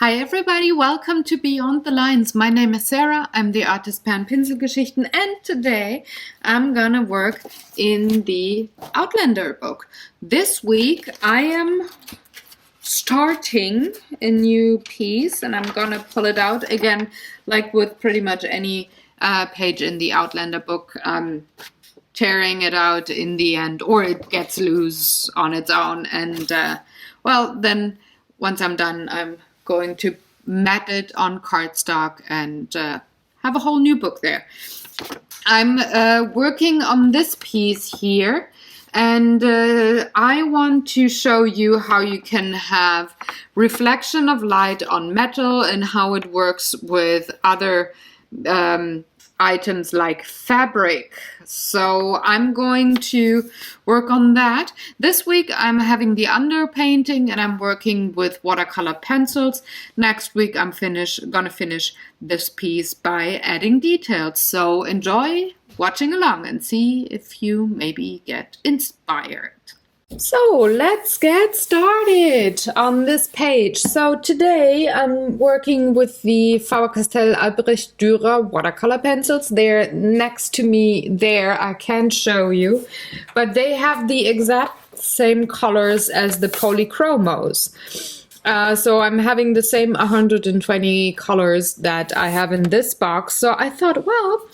Hi everybody, welcome to Beyond the Lines. My name is Sarah, I'm the artist Pan Pinselgeschichten, and today I'm gonna work in the Outlander book. This week I am starting a new piece and I'm gonna pull it out again, like with pretty much any page in the Outlander book. Tearing it out in the end, or it gets loose on its own, and well, then once I'm done, I'm going to mat it on cardstock and have a whole new book there. I'm working on this piece here, and I want to show you how you can have reflection of light on metal and how it works with other items like fabric. So I'm going to work on that. This week I'm having the underpainting and I'm working with watercolor pencils. Next week I'm gonna finish this piece by adding details. So enjoy watching along and see if you maybe get inspired. So let's get started on this page. So today I'm working with the Faber-Castell Albrecht Dürer watercolor pencils. They're next to me there. I can't show you, but they have the exact same colors as the polychromos. So I'm having the same 120 colors that I have in this box. So I thought, well,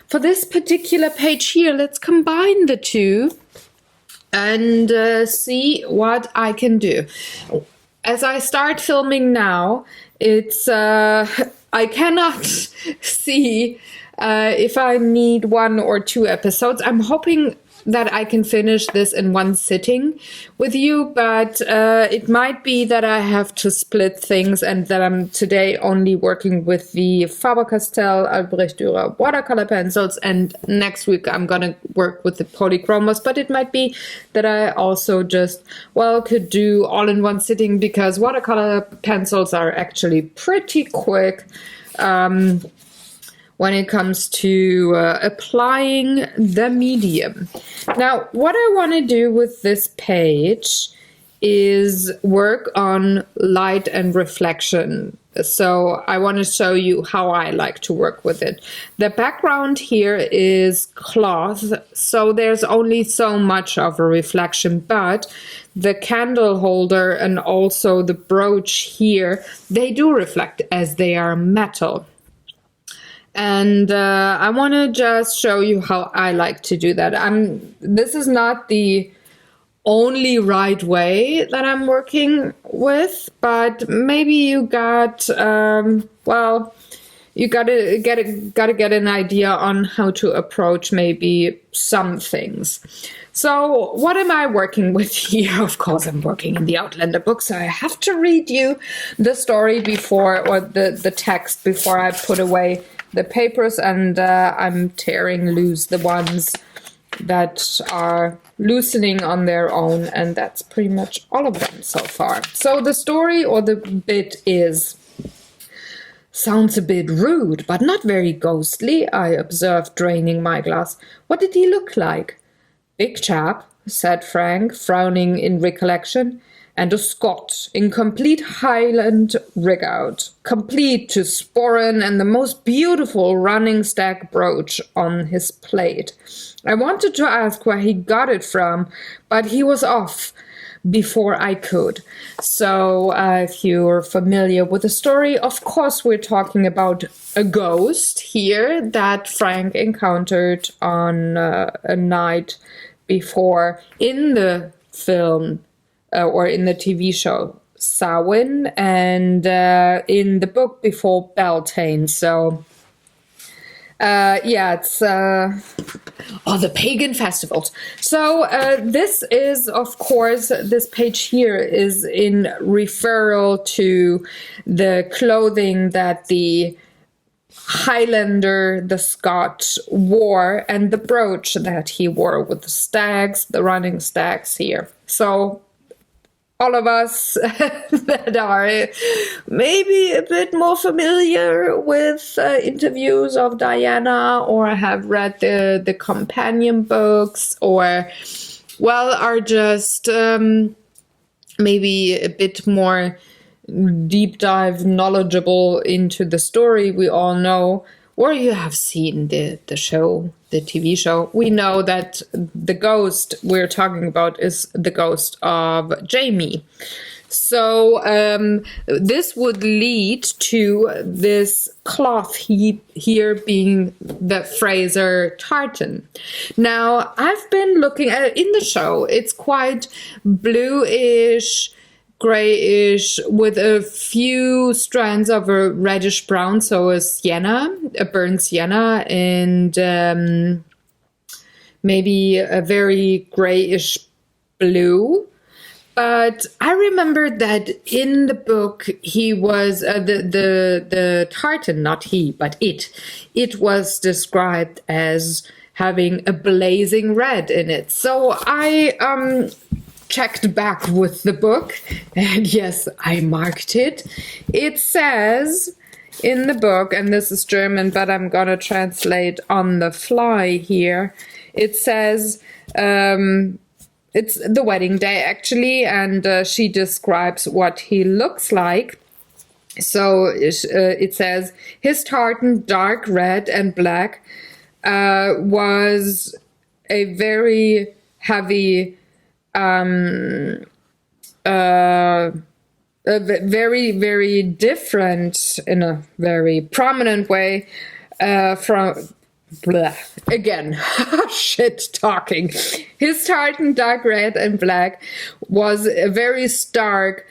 for this particular page here, let's combine the two and see what I can do. As I start filming now, it's I cannot see if I need 1 or 2 episodes. I'm hoping that I can finish this in one sitting with you, but it might be that I have to split things and that I'm today only working with the Faber-Castell Albrecht Dürer watercolor pencils, and next week I'm gonna work with the polychromos, but it might be that I also just, well, could do all in one sitting because watercolor pencils are actually pretty quick when it comes to applying the medium. Now, what I want to do with this page is work on light and reflection. So I want to show you how I like to work with it. The background here is cloth, so there's only so much of a reflection, but the candle holder and also the brooch here, they do reflect as they are metal. And I want to just show you how I like to do that. This is not the only right way that I'm working with, but maybe you got, well, you gotta get an idea on how to approach maybe some things. So what am I working with here? Of course, I'm working in the Outlander book, so I have to read you the story before, or the text before I put away the papers, and I'm tearing loose the ones that are loosening on their own, and that's pretty much all of them so far. So the story or the bit is, sounds a bit rude, but not very ghostly, I observed, draining my glass. What did he look like? Big chap, said Frank, frowning in recollection. And a Scot, in complete Highland rig-out, complete to sporran and the most beautiful running stag brooch on his plate. I wanted to ask where he got it from, but he was off before I could. So if you're familiar with the story, of course we're talking about a ghost here that Frank encountered on a night before in the film or in the TV show Samhain, and in the book before Beltane. So yeah, it's the pagan festivals. So this is, of course, this page here is in referral to the clothing that the Highlander, the Scot, wore, and the brooch that he wore with the stags, the running stags here. So all of us that are maybe a bit more familiar with interviews of Diana, or have read the companion books, or, well, are just maybe a bit more deep dive knowledgeable into the story, we all know, or you have seen the show, the TV show, we know that the ghost we're talking about is the ghost of Jamie. So this would lead to this cloth here being the Fraser Tartan. Now, I've been looking at in the show, it's quite bluish, grayish, with a few strands of a reddish brown, so a sienna, a burnt sienna, and maybe a very grayish blue. But I remember that in the book he was the tartan, not he, but it was described as having a blazing red in it. So I checked back with the book, and yes, I marked it. It says in the book, and this is German, but I'm gonna translate on the fly here. It says it's the wedding day, actually, and she describes what he looks like. So it says, his tartan, dark red and black, was a very heavy, very, very different, in a very prominent way, from... Blah. Again, shit talking. His tartan, dark red and black, was a very stark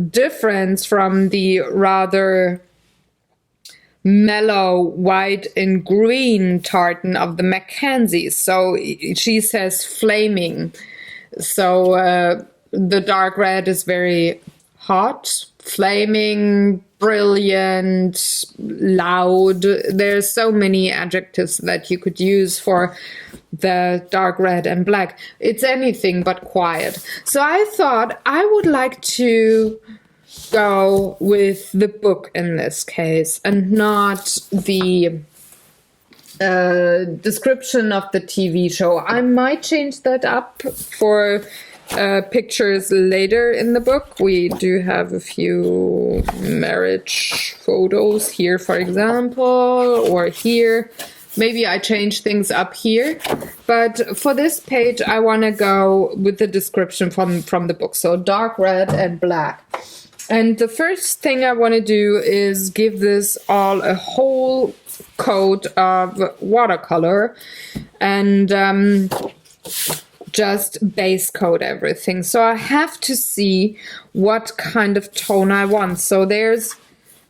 difference from the rather mellow white and green tartan of the Mackenzies. So she says flaming. So the dark red is very hot, flaming, brilliant, loud. There's so many adjectives that you could use for the dark red and black. It's anything but quiet. So I thought I would like to go with the book in this case and not the description of the TV show. I might change that up for pictures later in the book. We do have a few marriage photos here, for example, or here. Maybe I change things up here. But for this page, I want to go with the description from the book. So dark red and black. And the first thing I want to do is give this all a whole coat of watercolor and just base coat everything. So I have to see what kind of tone I want. So there's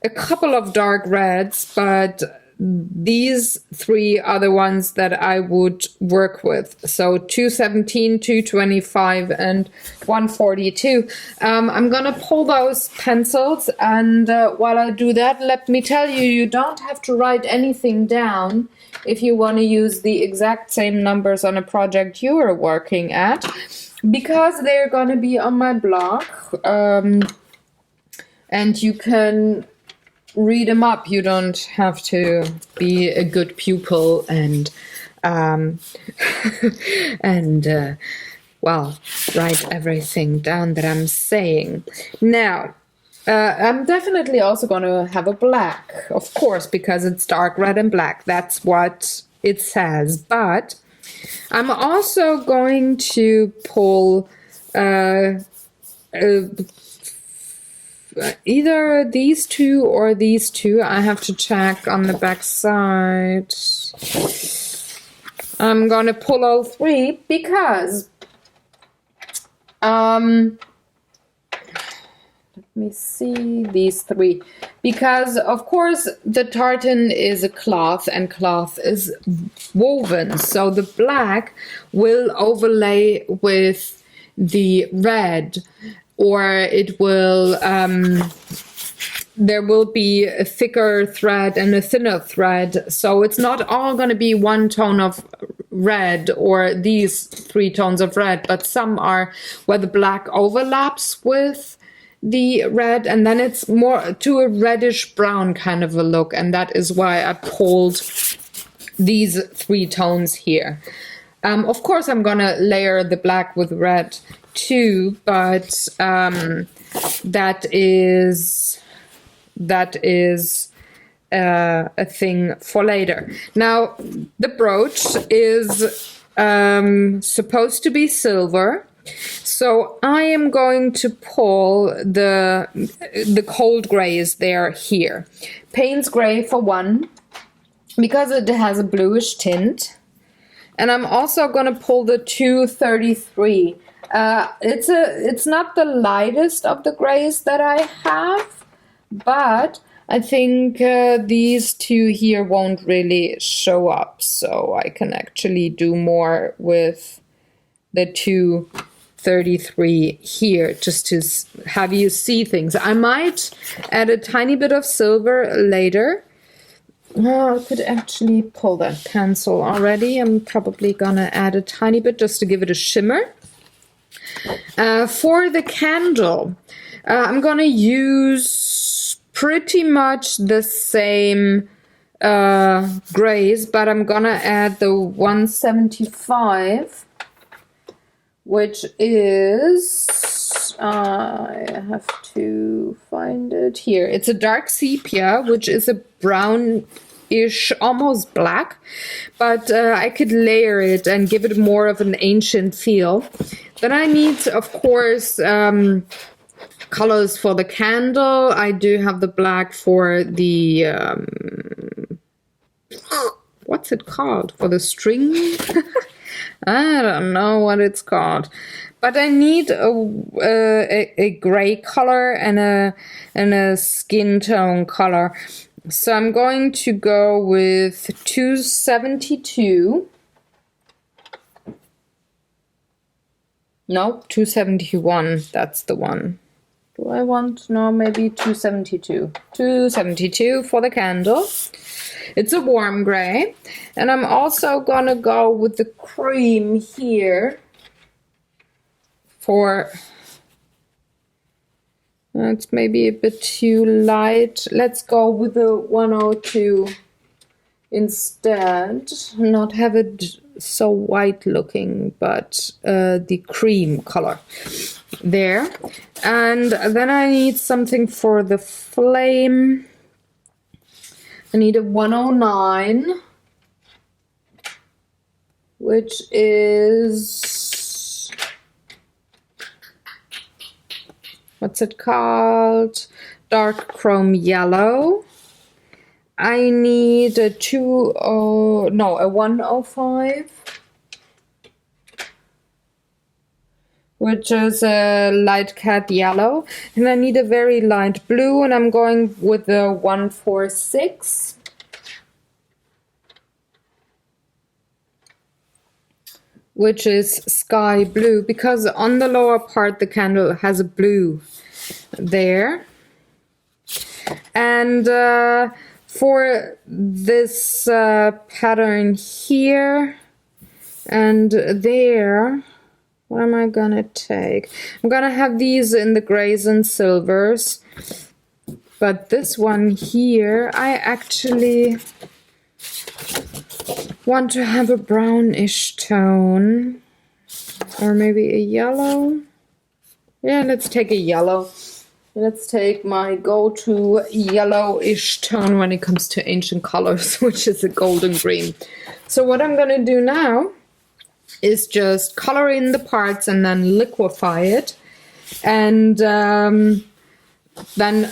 a couple of dark reds, but these three are the ones that I would work with. So 217, 225, and 142. I'm gonna pull those pencils, and while I do that, let me tell you, you don't have to write anything down if you want to use the exact same numbers on a project you are working at, because they're going to be on my blog, and you can read them up. You don't have to be a good pupil and well, write everything down that I'm saying. Now, I'm definitely also going to have a black, of course, because it's dark red and black. That's what it says. But I'm also going to pull either these two or these two. I have to check on the back side. I'm going to pull all three because let me see, these three, because of course the tartan is a cloth and cloth is woven, so the black will overlay with the red, or it will there will be a thicker thread and a thinner thread, so it's not all going to be one tone of red or these three tones of red, but some are where the black overlaps with the red, and then it's more to a reddish brown kind of a look, and that is why I pulled these three tones here. Of course, I'm gonna layer the black with red too, but that is a thing for later. Now, the brooch is supposed to be silver, so I am going to pull the cold grays there here. Payne's gray for one, because it has a bluish tint. And I'm also going to pull the 233. It's not the lightest of the grays that I have, but I think these two here won't really show up, so I can actually do more with the 233 here, just to have you see things. I might add a tiny bit of silver later. Oh, I could actually pull that pencil already. I'm probably gonna add a tiny bit just to give it a shimmer. For the candle, I'm gonna use pretty much the same grays, but I'm gonna add the 175, which is, I have to find it here. It's a dark sepia, which is a brownish, almost black, but I could layer it and give it more of an ancient feel. Then I need, of course, colors for the candle. I do have the black for the, what's it called? For the string? I don't know what it's called, but I need a gray color and a skin tone color. So I'm going to go with 272. No, 271. That's the one. Do I want? No, maybe 272. 272 for the candle. It's a warm gray. And I'm also gonna go with the cream here for, it's maybe a bit too light. Let's go with the 102 instead. Not have it so white looking, but the cream color there. And then I need something for the flame. I need a 109, which is, what's it called? Dark chrome yellow. I need a 105, which is a light cat yellow, and I need a very light blue, and I'm going with the 146, which is sky blue, because on the lower part the candle has a blue there. And for this pattern here and there, what am I gonna take? I'm gonna have these in the grays and silvers, but this one here, I actually want to have a brownish tone, or maybe a yellow. Yeah, let's take a yellow. Let's take my go-to yellowish tone when it comes to ancient colors, which is a golden green. So what I'm gonna do now is just color in the parts and then liquefy it, and then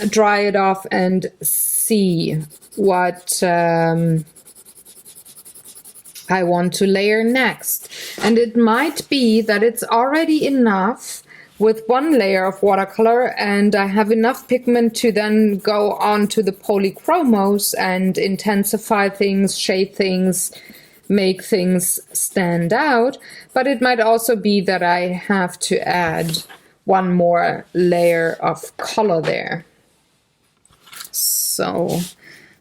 dry it off and see what I want to layer next. And it might be that it's already enough with one layer of watercolor, and I have enough pigment to then go on to the polychromos and intensify things, shade things, make things stand out. But it might also be that I have to add one more layer of color there. So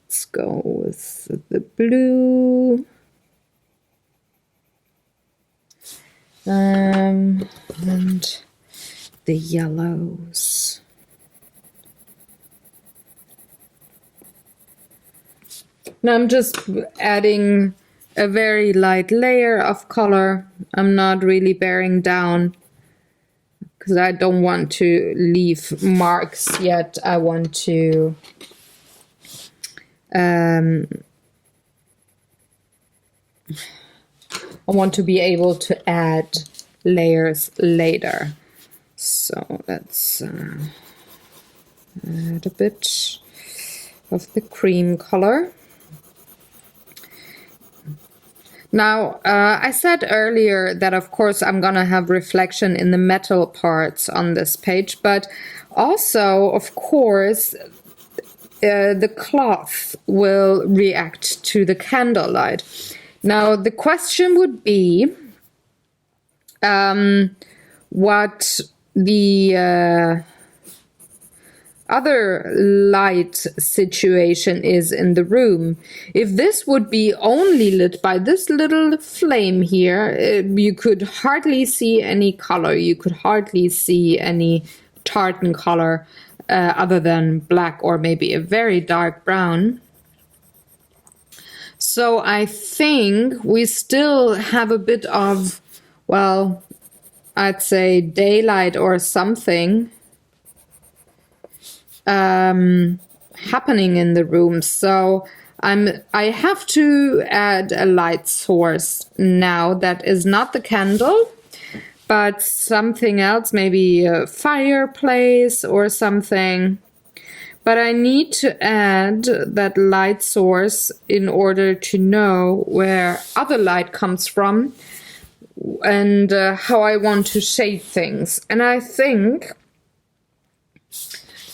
let's go with the blue. And the yellows. Now I'm just adding a very light layer of color. I'm not really bearing down because I don't want to leave marks yet. I want to be able to add layers later. So let's add a bit of the cream color. Now, I said earlier that of course I'm gonna have reflection in the metal parts on this page, but also of course the cloth will react to the candlelight. Now the question would be what the other light situation is in the room. If this would be only lit by this little flame here, you could hardly see any color. You could hardly see any tartan color other than black or maybe a very dark brown. So I think we still have a bit of, well, I'd say daylight or something happening in the room. So I have to add a light source now that is not the candle, but something else, maybe a fireplace or something. But I need to add that light source in order to know where other light comes from and how I want to shade things. And I think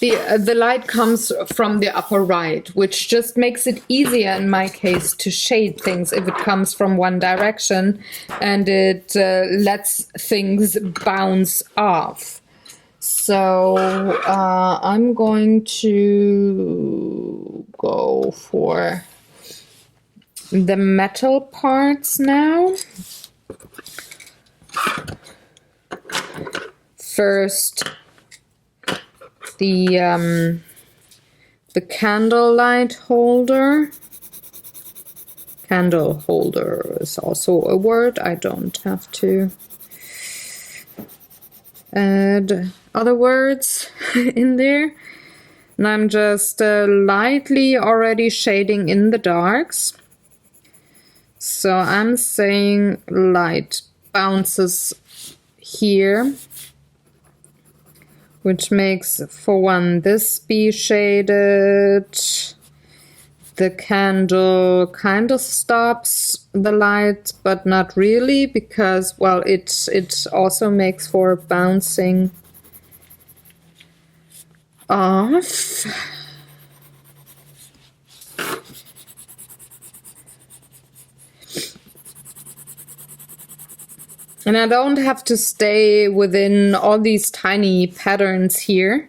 the light comes from the upper right, which just makes it easier in my case to shade things if it comes from one direction, and it lets things bounce off. So I'm going to go for the metal parts now. First, the candlelight holder. Candle holder is also a word. I don't have to add other words in there. And I'm just lightly already shading in the darks. So I'm saying light bounces here, which makes, for one, this be shaded. The candle kind of stops the light, but not really, because, well, it also makes for bouncing off. And I don't have to stay within all these tiny patterns here,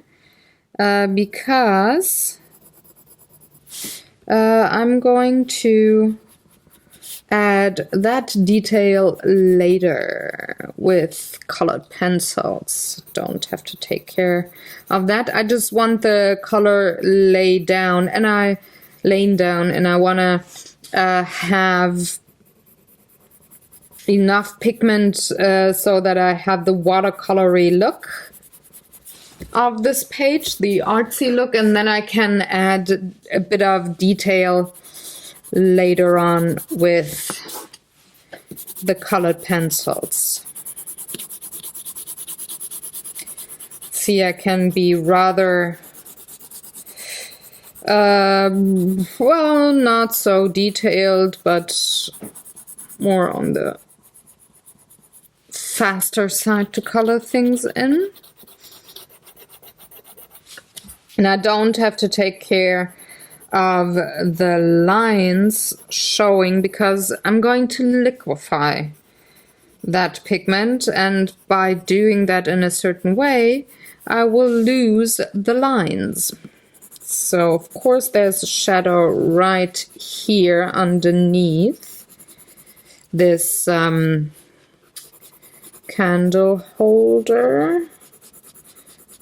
because I'm going to add that detail later with colored pencils. Don't have to take care of that. I just want the color laid down, and I want to have enough pigment so that I have the watercolory look of this page, the artsy look, and then I can add a bit of detail later on with the colored pencils. See, I can be rather well, not so detailed, but more on the faster side to color things in. And I don't have to take care of the lines showing because I'm going to liquefy that pigment, and by doing that in a certain way I will lose the lines. So of course there's a shadow right here underneath this candle holder.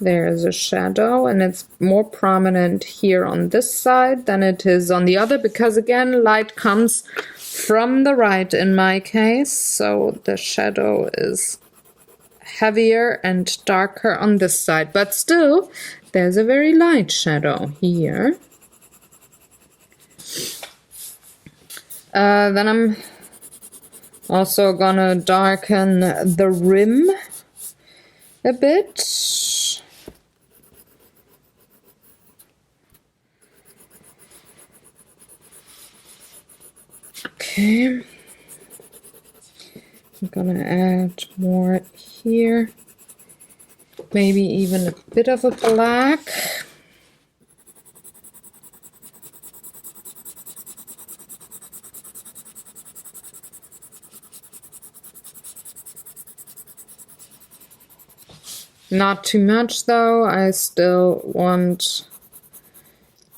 There's a shadow, and it's more prominent here on this side than it is on the other, because again light comes from the right in my case, so the shadow is heavier and darker on this side, but still there's a very light shadow here. Then I'm also gonna darken the rim a bit. Okay. I'm gonna add more here. Maybe even a bit of a black. Not too much though, I still want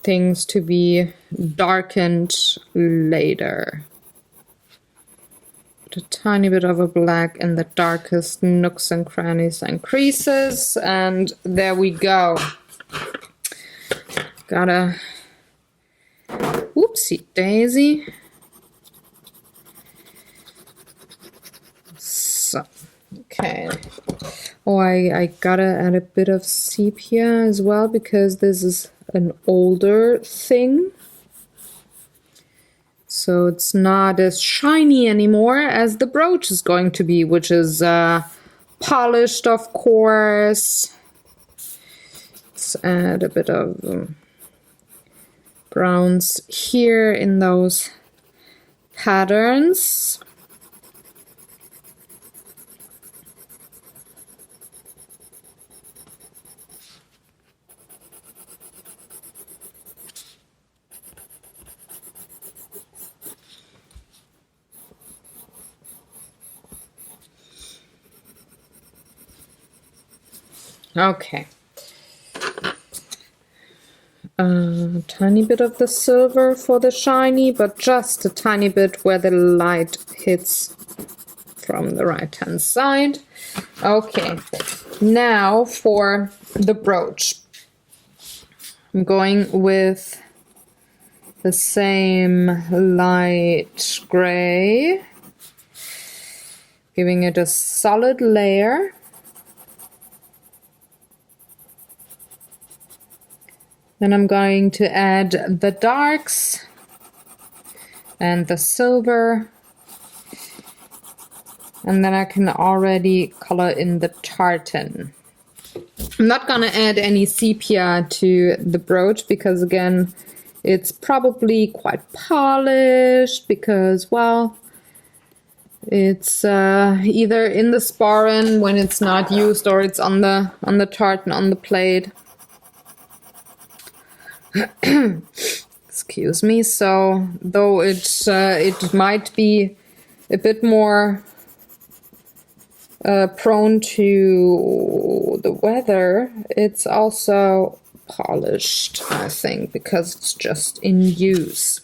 things to be darkened later. Put a tiny bit of a black in the darkest nooks and crannies and creases, and there we go. Gotta, whoopsie daisy. So, okay. Oh, I gotta add a bit of sepia as well because this is an older thing. So it's not as shiny anymore as the brooch is going to be, which is polished, of course. Let's add a bit of browns here in those patterns. Okay. A tiny bit of the silver for the shiny, but just a tiny bit where the light hits from the right hand side. Okay, now for the brooch. I'm going with the same light gray, giving it a solid layer. Then I'm going to add the darks and the silver, and then I can already color in the tartan. I'm not gonna add any sepia to the brooch because again it's probably quite polished because, well, it's either in the sporran when it's not used or it's on the tartan on the plate. Excuse me. So though it might be a bit more prone to the weather, it's also polished, I think, because it's just in use.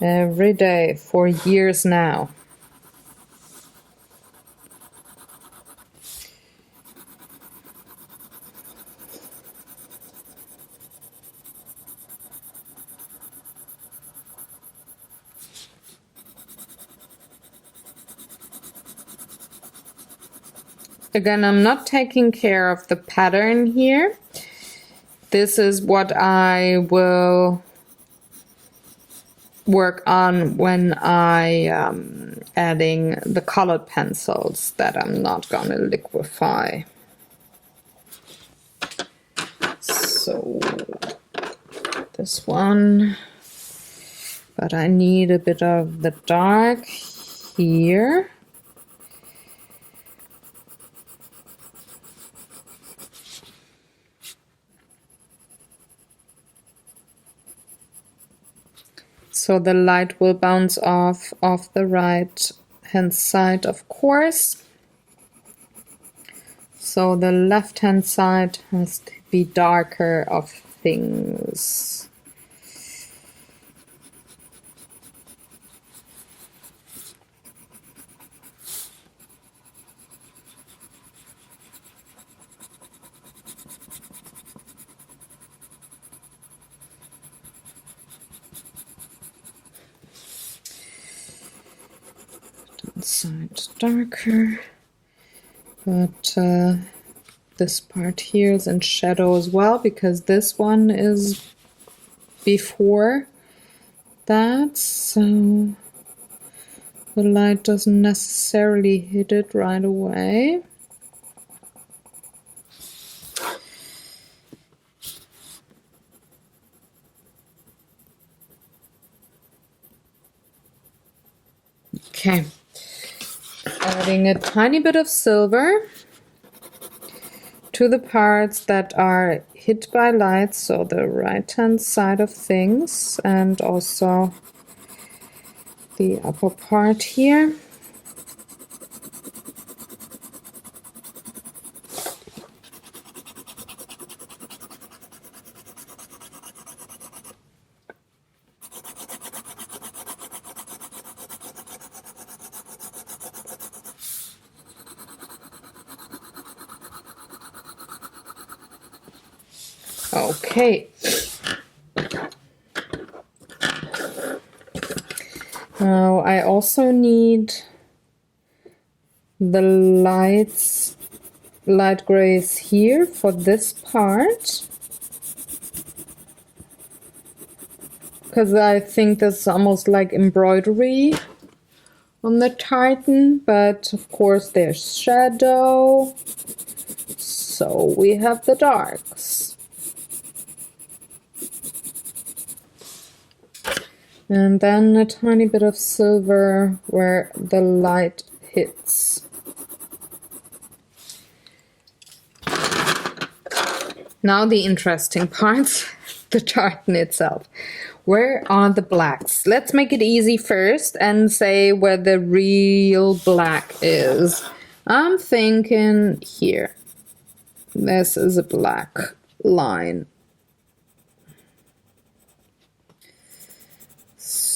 Every day for years now. Again, I'm not taking care of the pattern here. This is what I will work on when I adding the colored pencils that I'm not gonna liquefy. So this one, but I need a bit of the dark here. So the light will bounce off the right hand side, of course. So the left hand side has to be darker of things. side darker, but this part here is in shadow as well, because this one is before that, so the light doesn't necessarily hit it right away. Okay, adding a tiny bit of silver to the parts that are hit by light, so the right-hand side of things, and also the upper part here. Okay. Now I also need the light grays here for this part, because I think this is almost like embroidery on the tartan, but of course there's shadow, so we have the darks. And then a tiny bit of silver where the light hits. Now the interesting parts, the tartan itself. Where are the blacks? Let's make it easy first and say where the real black is. I'm thinking here. This is a black line.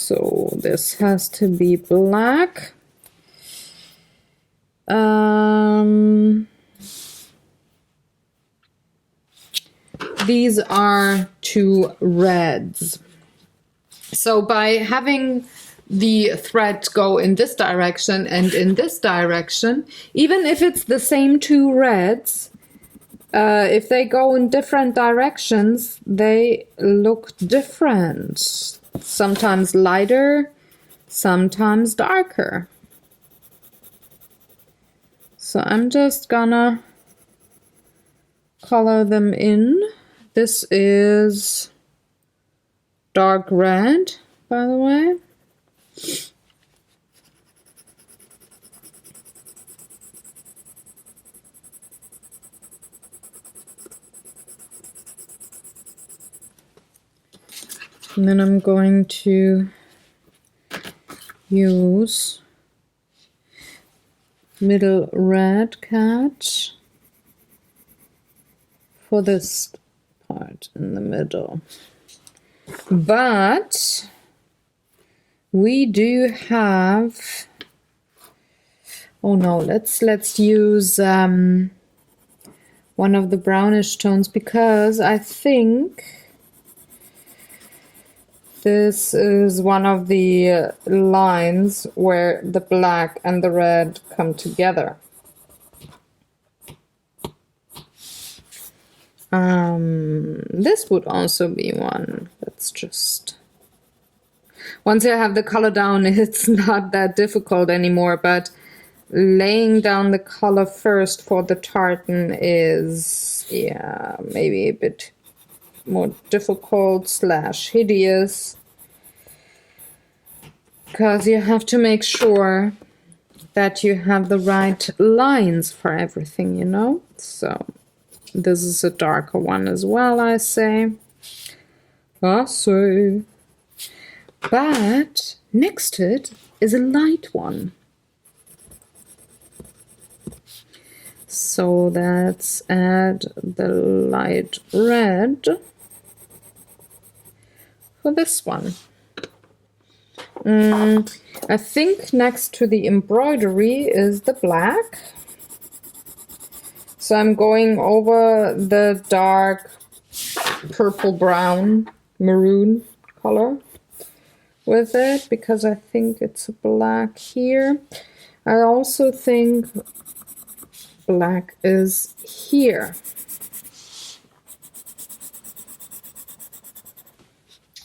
So this has to be black. These are two reds. So by having the thread go in this direction and in this direction, even if it's the same two reds, if they go in different directions, they look different. Sometimes lighter, sometimes darker. So I'm just gonna color them in. This is dark red, by the way. And then I'm going to use middle red cat for this part in the middle. But we do have, oh no, let's use one of the brownish tones, because I think this is one of the lines where the black and the red come together. This would also be one. Let's just... Once you have the color down, it's not that difficult anymore, but laying down the color first for the tartan is, yeah, maybe a bit more difficult / hideous, because you have to make sure that you have the right lines for everything, you know. So this is a darker one as well, I say. But next to it is a light one. So let's add the light red for this one. I think next to the embroidery is the black. So I'm going over the dark purple, brown, maroon color with it, because I think it's a black here. I also think black is here.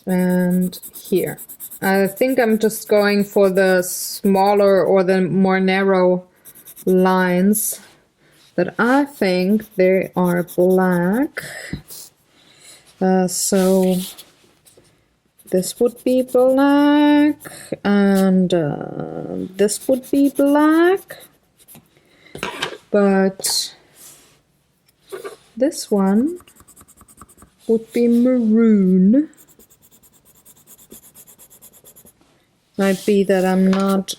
And here. I think I'm just going for the smaller or the more narrow lines that I think they are black. So this would be black, and this would be black, but this one would be maroon. Might be that I'm not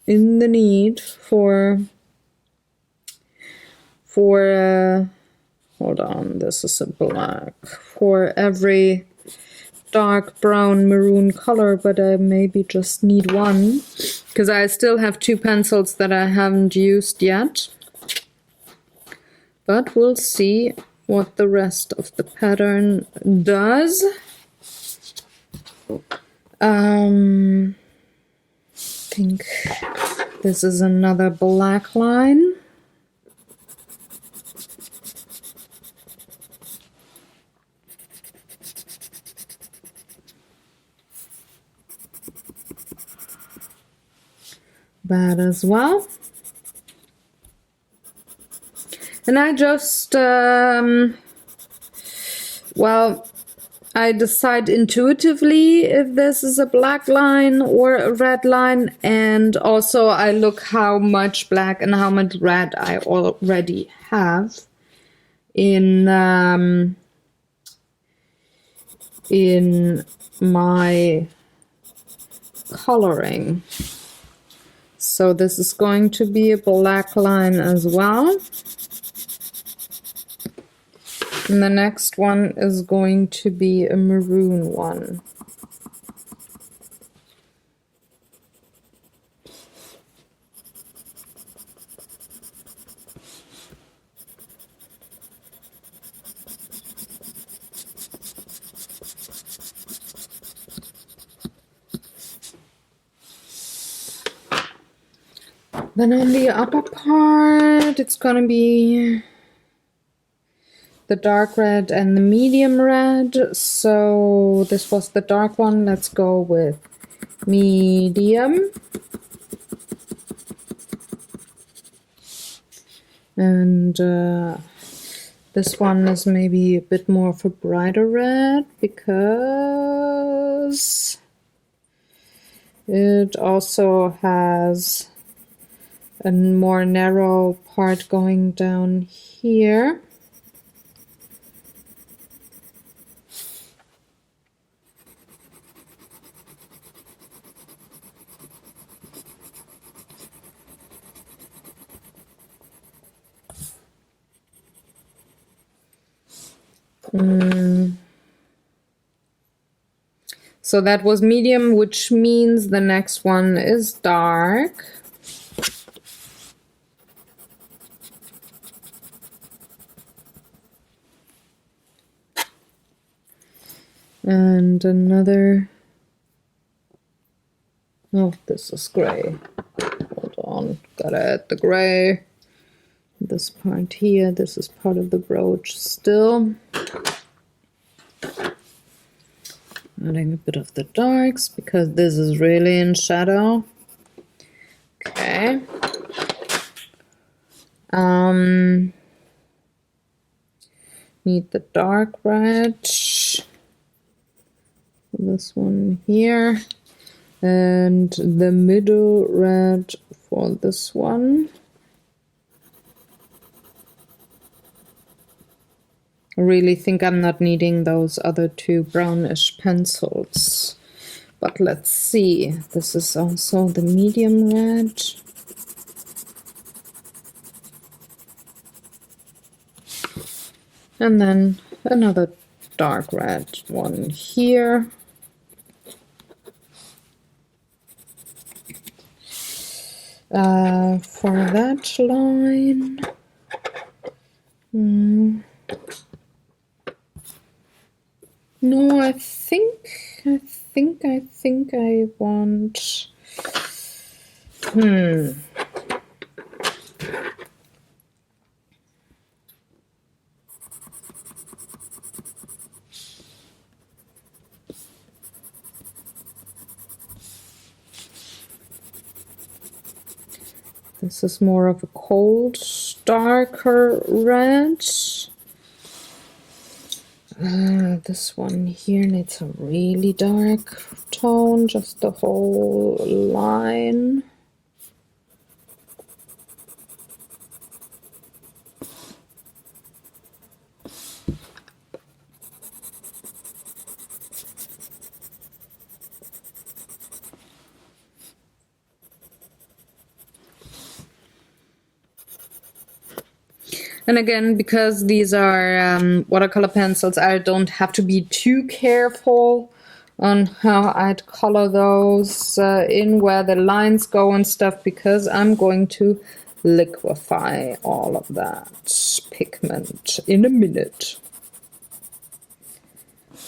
in the need for hold on, this is a black for every dark brown maroon color, but I maybe just need one because I still have 2 pencils that I haven't used yet. But we'll see what the rest of the pattern does. I think this is another black line. That as well. And I just, well, I decide intuitively if this is a black line or a red line, and also I look how much black and how much red I already have in my coloring. So this is going to be a black line as well. And the next one is going to be a maroon one. Then on the upper part, it's gonna be the dark red and the medium red. So this was the dark one. Let's go with medium. And this one is maybe a bit more of a brighter red because it also has a more narrow part going down here. So that was medium, which means the next one is dark. And another, oh, this is gray. Hold on, gotta add the gray. This part here, this is part of the brooch still. Adding a bit of the darks because this is really in shadow. Okay. Need the dark red. This one here. And the middle red for this one. I really think I'm not needing those other 2 brownish pencils. But let's see. This is also the medium red. And then another dark red one here. For that line. No, I think I want, This is more of a cold, darker red. This one here needs a really dark tone, just the whole line. And again, because these are watercolor pencils, I don't have to be too careful on how I'd color those in, where the lines go and stuff, because I'm going to liquefy all of that pigment in a minute.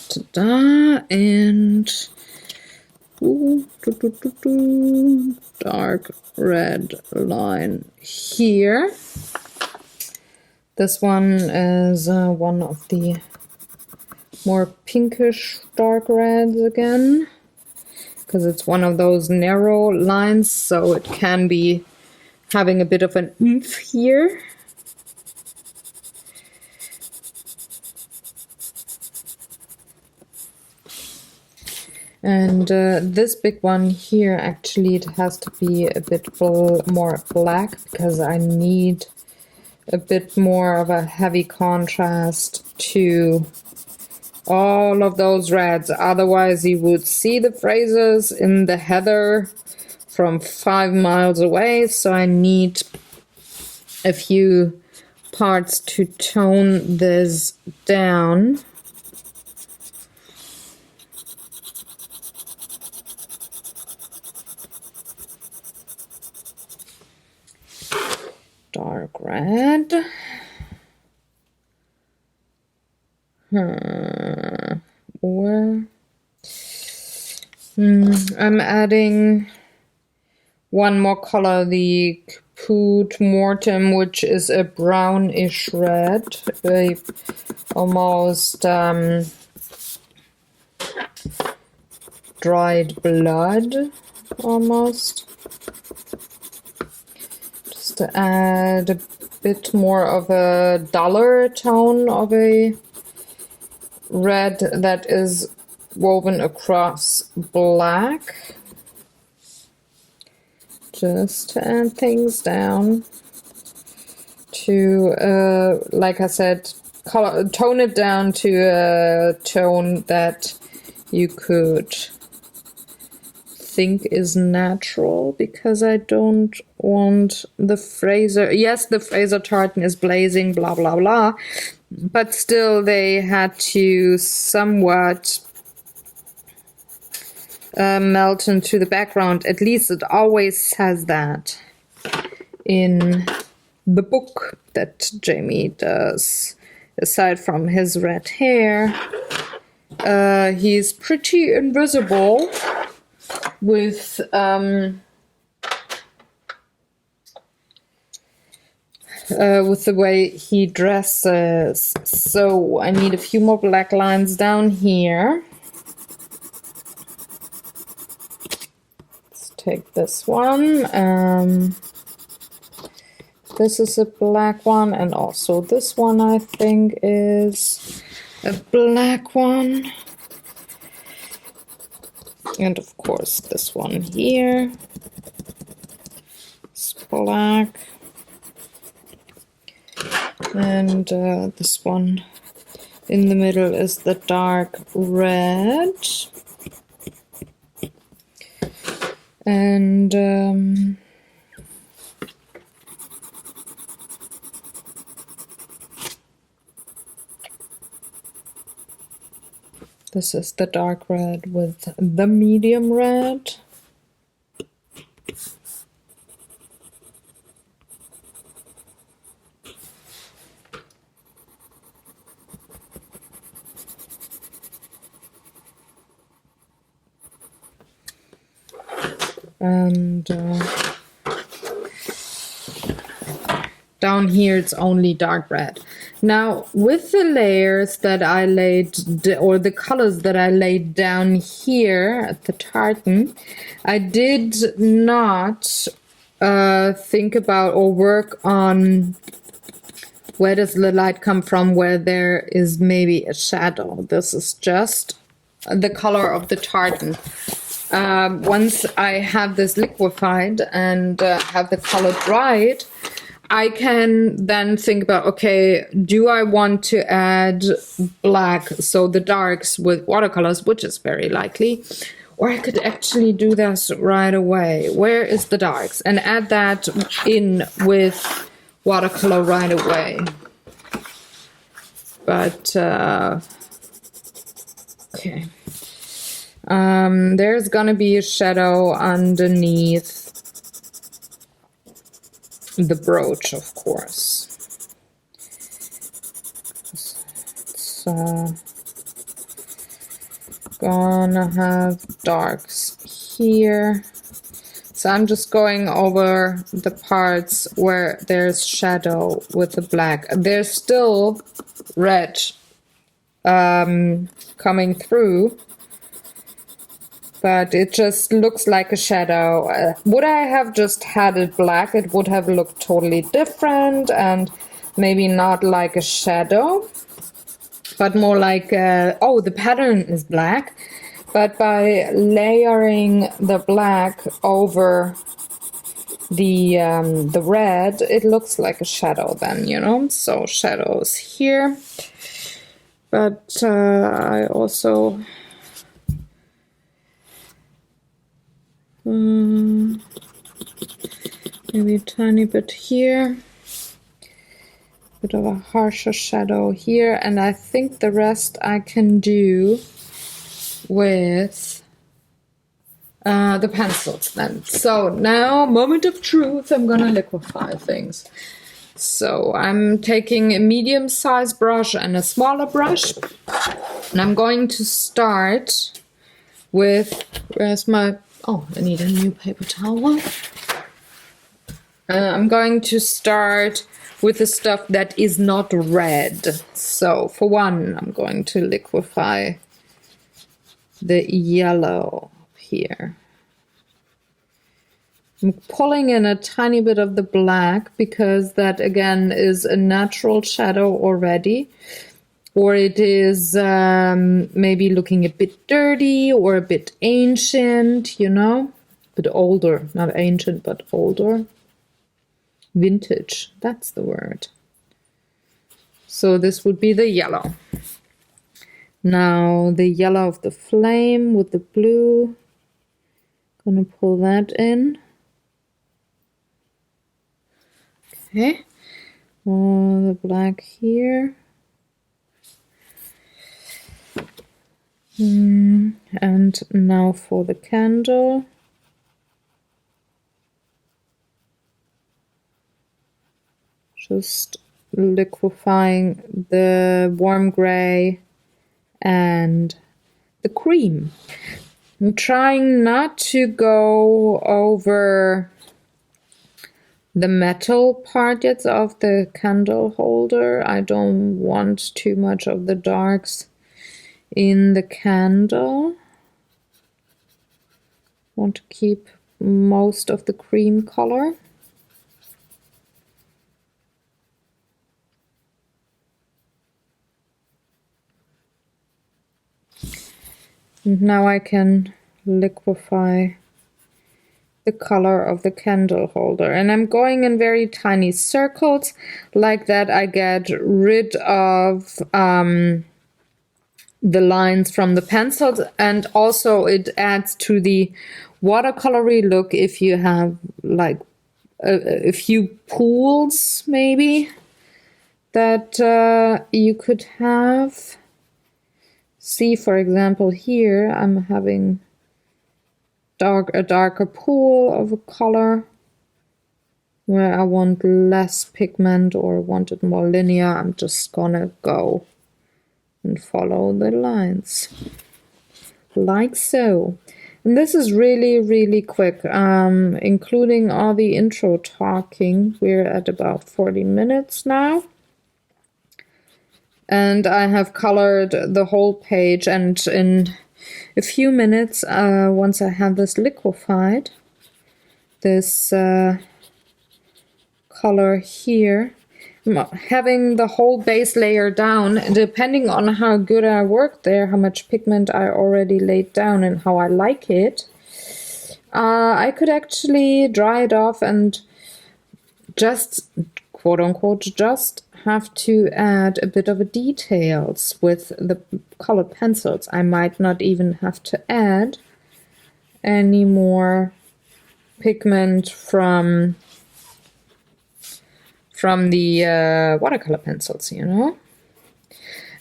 Ta-da! And dark red line here. This one is one of the more pinkish dark reds again, because it's one of those narrow lines, so it can be having a bit of an oomph here. And this big one here, actually, it has to be a bit more black, because I need a bit more of a heavy contrast to all of those reds. Otherwise you would see the Frasers in the heather from 5 miles away. So I need a few parts to tone this down. Dark red. Or I'm adding one more color, the Caput Mortem, which is a brownish red, almost dried blood, almost. Just to add a bit more of a duller tone of a red that is woven across black. Just to add things down to, like I said, tone it down to a tone that you could think is natural, because I don't want the Fraser. Yes, the Fraser Tartan is blazing, blah blah blah, but still they had to somewhat melt into the background. At least it always says that in the book that Jamie does. Aside from his red hair, he's pretty invisible with the way he dresses. So I need a few more black lines down here. Let's take this one. This is a black one, and also this one I think is a black one. And of course this one here is black. And this one in the middle is the dark red. And this is the dark red with the medium red. And down here it's only dark red. Now with the layers that I laid, or the colors that I laid down here at the tartan, I did not think about or work on where does the light come from, where there is maybe a shadow. This is just the color of the tartan. Once I have this liquefied and have the color dried, I can then think about, okay, do I want to add black, so the darks with watercolors, which is very likely, or I could actually do this right away. Where is the darks? And add that in with watercolor right away. But, okay. There's gonna be a shadow underneath the brooch, of course. It's gonna have darks here. So I'm just going over the parts where there's shadow with the black. There's still red coming through, but it just looks like a shadow. Would I have just had it black, it would have looked totally different and maybe not like a shadow, but more like, oh, the pattern is black. But by layering the black over the red, it looks like a shadow then, you know? So shadows here. But I also... maybe a tiny bit here, bit of a harsher shadow here, and I think the rest I can do with the pencils then. So now, moment of truth, I'm gonna liquefy things. So I'm taking a medium-sized brush and a smaller brush, and I'm going to start with, where's my, oh, I need a new paper towel. I'm going to start with the stuff that is not red. So for one, I'm going to liquefy the yellow here. I'm pulling in a tiny bit of the black because that again is a natural shadow already, or it is maybe looking a bit dirty or a bit ancient, you know, a bit older, not ancient but older. Vintage, that's the word. So this would be the yellow. Now the yellow of the flame with the blue, gonna pull that in. Okay, the black here. And now for the candle. Just liquefying the warm gray and the cream. I'm trying not to go over the metal part yet of the candle holder. I don't want too much of the darks in the candle. Want to keep most of the cream color. And now I can liquefy the color of the candle holder. And I'm going in very tiny circles. Like that I get rid of the lines from the pencils. And also it adds to the watercolory look if you have like a few pools maybe that you could have. See, for example, here I'm having a darker pool of a color where I want less pigment or want it more linear. I'm just gonna go and follow the lines like so. And this is really, really quick, including all the intro talking. We're at about 40 minutes now. And I have colored the whole page, and in a few minutes, once I have this liquefied, this color here. Having the whole base layer down, depending on how good I worked there, how much pigment I already laid down and how I like it, I could actually dry it off and just, quote unquote, just have to add a bit of a details with the colored pencils. I might not even have to add any more pigment from the watercolor pencils, you know.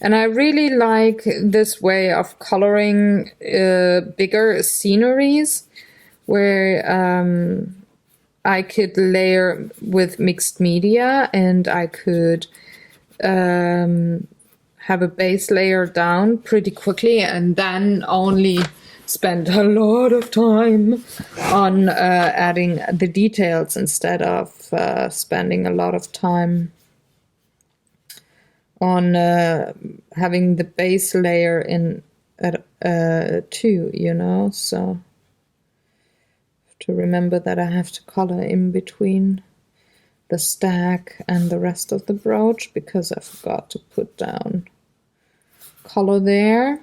And I really like this way of coloring bigger sceneries where I could layer with mixed media, and I could have a base layer down pretty quickly and then only spend a lot of time on adding the details instead of spending a lot of time on having the base layer in too, you know. So to remember that I have to color in between the stack and the rest of the brooch because I forgot to put down color there.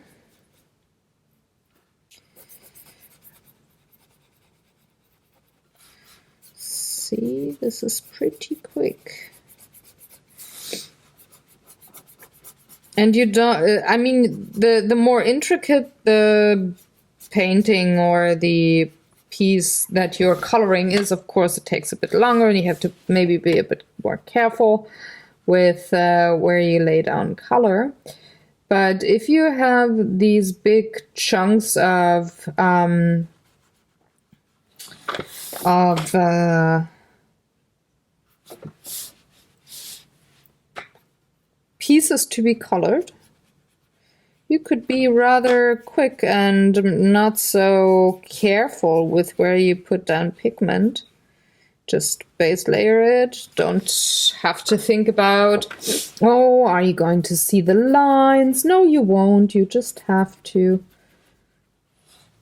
See, this is pretty quick. And you don't, I mean, the more intricate the painting or the piece that you're coloring is, of course, it takes a bit longer and you have to maybe be a bit more careful with where you lay down color. But if you have these big chunks of pieces to be colored, you could be rather quick and not so careful with where you put down pigment. Just base layer it. Don't have to think about, oh, are you going to see the lines? No, you won't. You just have to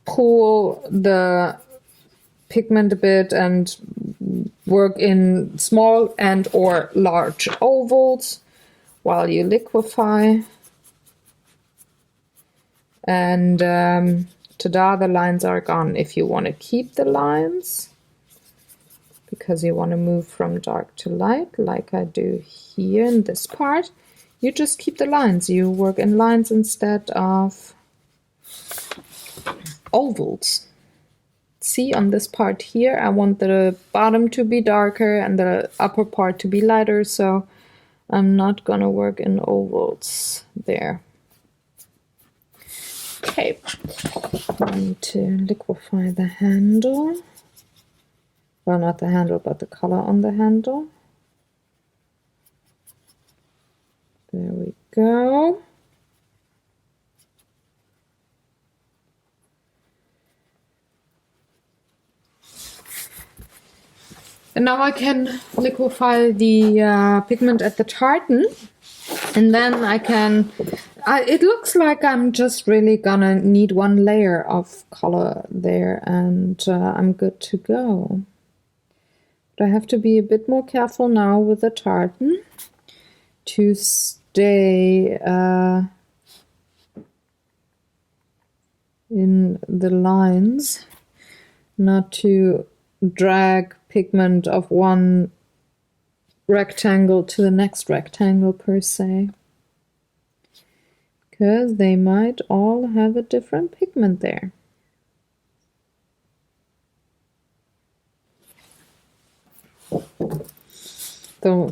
pull the pigment a bit and work in small and or large ovals while you liquefy. And ta-da, the lines are gone. If you want to keep the lines, because you want to move from dark to light, like I do here in this part, you just keep the lines. You work in lines instead of ovals. See, on this part here, I want the bottom to be darker and the upper part to be lighter, so I'm not gonna work in ovals there. Okay, I need to liquefy the handle. Well, not the handle, but the color on the handle. There we go. And now I can liquefy the pigment at the tartan, and then I can, it looks like I'm just really gonna need one layer of color there, and I'm good to go. But I have to be a bit more careful now with the tartan to stay in the lines, not to drag pigment of one rectangle to the next rectangle per se, because they might all have a different pigment there.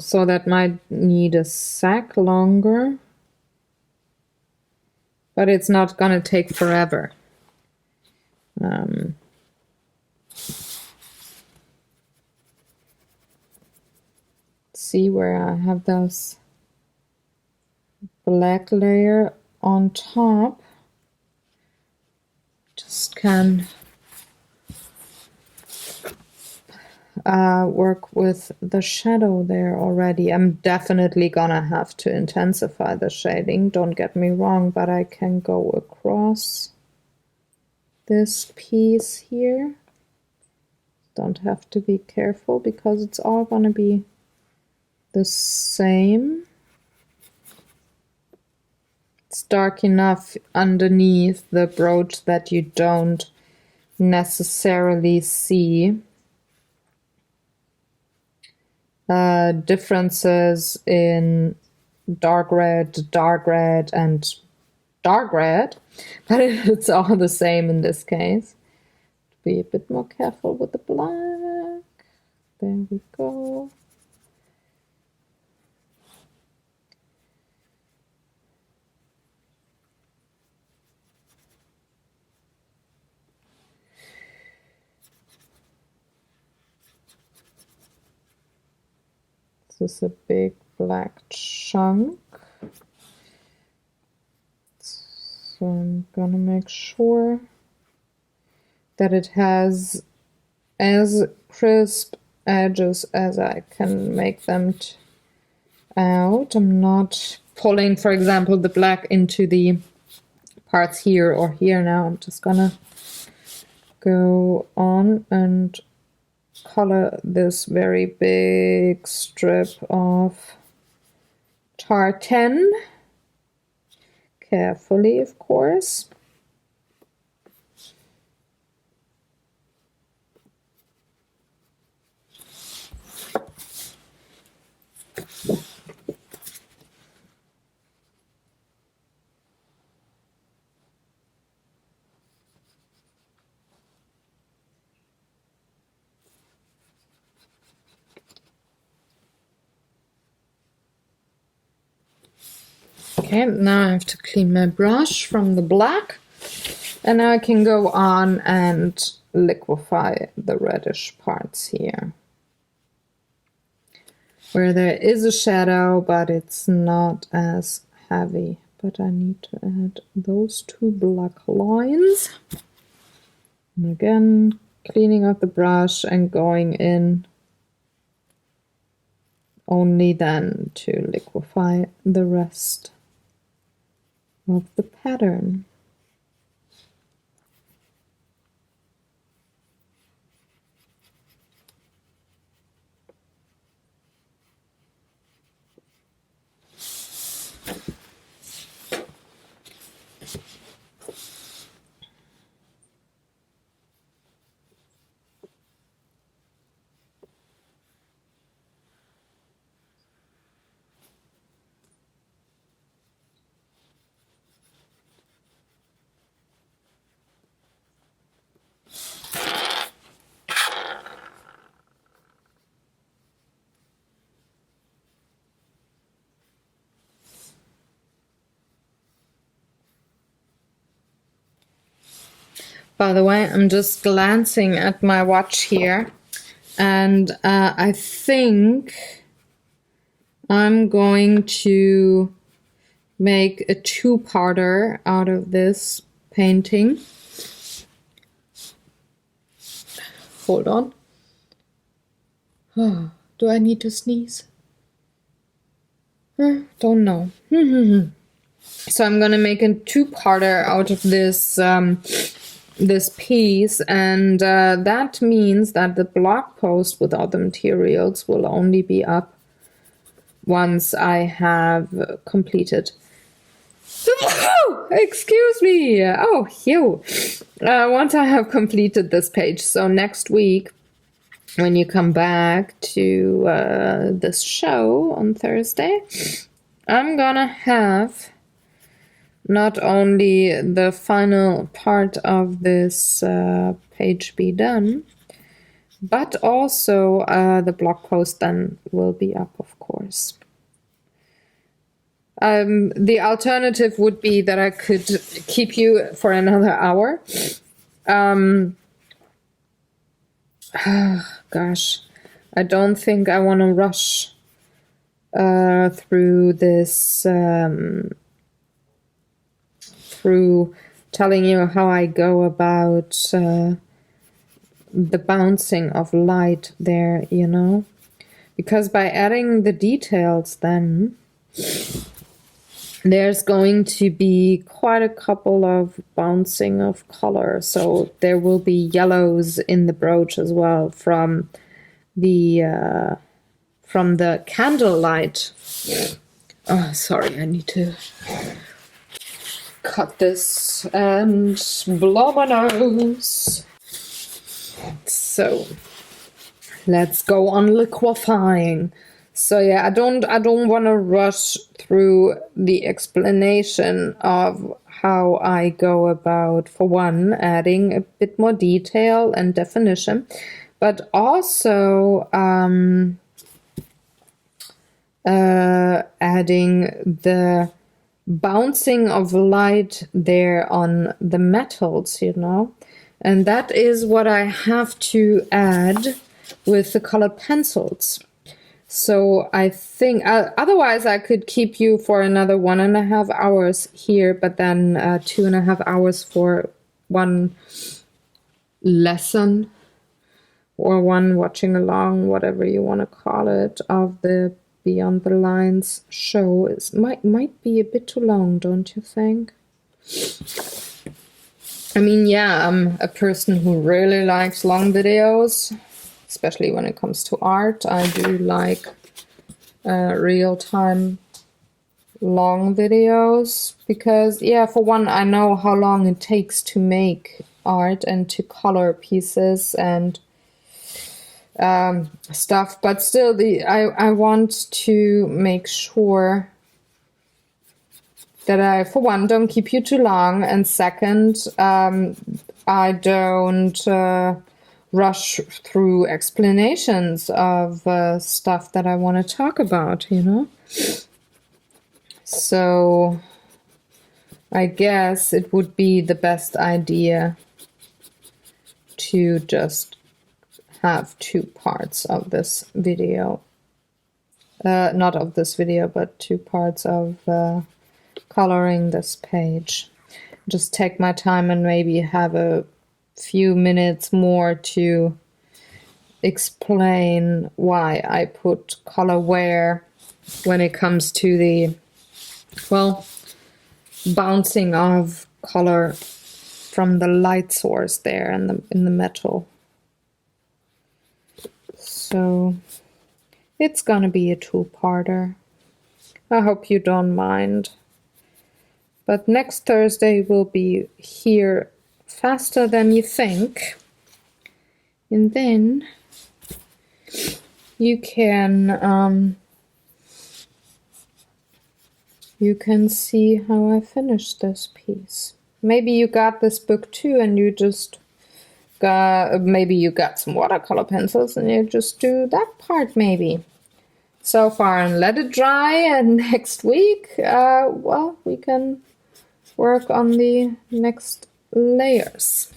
So that might need a sec longer, but it's not gonna take forever. See where I have this black layer on top, just can work with the shadow there already. I'm definitely gonna have to intensify the shading, don't get me wrong, but I can go across this piece here. don't have to be careful because it's all going to be the same. It's dark enough underneath the brooch that you don't necessarily see differences in dark red, and dark red, but it's all the same in this case. Be a bit more careful with the black. There we go. This is a big black chunk. So I'm gonna make sure that it has as crisp edges as I can make them out. I'm not pulling, for example, the black into the parts here or here now. I'm just gonna go on and color this very big strip of tartan. Carefully, of course. Okay, now I have to clean my brush from the black, and now I can go on and liquefy the reddish parts here, where there is a shadow, but it's not as heavy. But I need to add those two black lines. And again, cleaning up the brush and going in only then to liquefy the rest of the pattern. By the way, I'm just glancing at my watch here, and I think I'm going to make a two-parter out of this painting. Hold on. Oh, do I need to sneeze? Don't know. So I'm gonna make a two-parter out of this this piece, and that means that the blog post with all the materials will only be up once I have completed. Excuse me. Oh, phew. Once I have completed this page. So next week, when you come back to this show on Thursday, I'm gonna have not only the final part of this page be done, but also the blog post then will be up, of course. The alternative would be that I could keep you for another hour. Gosh, I don't think I want to rush through this, through telling you how I go about the bouncing of light there, you know, because by adding the details then there's going to be quite a couple of bouncing of color. So there will be yellows in the brooch as well from the candlelight. Oh, sorry, I need to cut this and blow my nose. So let's go on liquefying. So yeah, I don't want to rush through the explanation of how I go about, for one, adding a bit more detail and definition, but also adding the bouncing of light there on the metals, you know. And that is what I have to add with the colored pencils. So I think, otherwise I could keep you for another 1.5 hours here, but then 2.5 hours for one lesson or one watching along, whatever you want to call it, of the Beyond the Lines show. Might be a bit too long, don't you think? I mean, yeah, I'm a person who really likes long videos, especially when it comes to art. I do like real-time long videos because, yeah, for one, I know how long it takes to make art and to color pieces and stuff, but still, I want to make sure that I, for one, don't keep you too long, and second, I don't rush through explanations of stuff that I want to talk about, you know? So I guess it would be the best idea to just have 2 parts of this video. Not of this video, but 2 parts of coloring this page. Just take my time and maybe have a few minutes more to explain why I put color where when it comes to the, well, bouncing of color from the light source there in the metal. So it's gonna be a 2-parter. I hope you don't mind. But next Thursday will be here faster than you think. And then you can see how I finished this piece. Maybe you got this book too and you just maybe you got some watercolor pencils and you just do that part maybe so far and let it dry, and next week well, we can work on the next layers.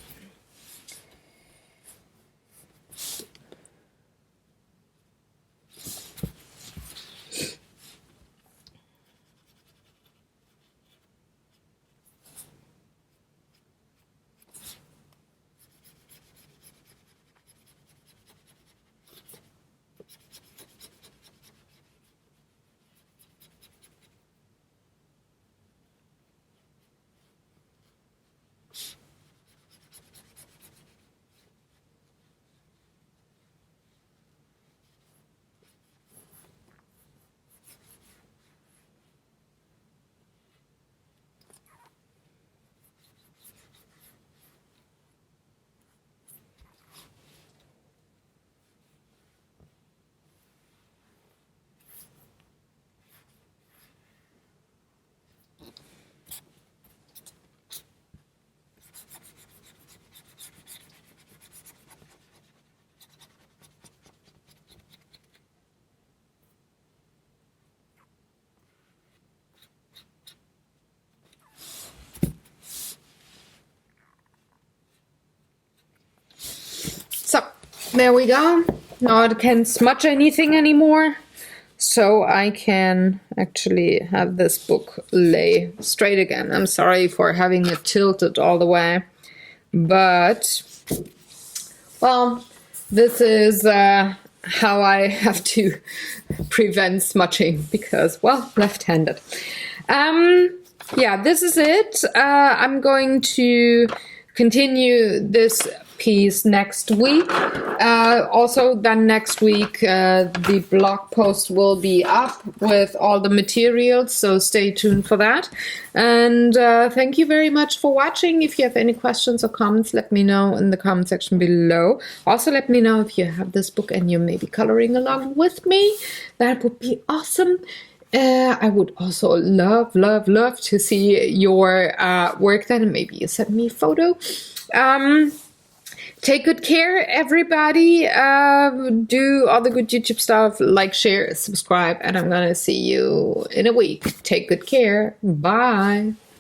So there we go. Now I can't smudge anything anymore, so I can actually have this book lay straight again. I'm sorry for having it tilted all the way, but well, this is how I have to prevent smudging because, well, left-handed. Yeah, this is it. I'm going to continue this piece next week. Also, then next week, the blog post will be up with all the materials, so stay tuned for that. And thank you very much for watching. If you have any questions or comments, let me know in the comment section below. Also, let me know if you have this book and you're maybe coloring along with me. That would be awesome. I would also love to see your work then, and maybe you send me a photo. Take good care, everybody. Do all the good YouTube stuff, like, share, subscribe, and I'm gonna see you in a week. Take good care. Bye.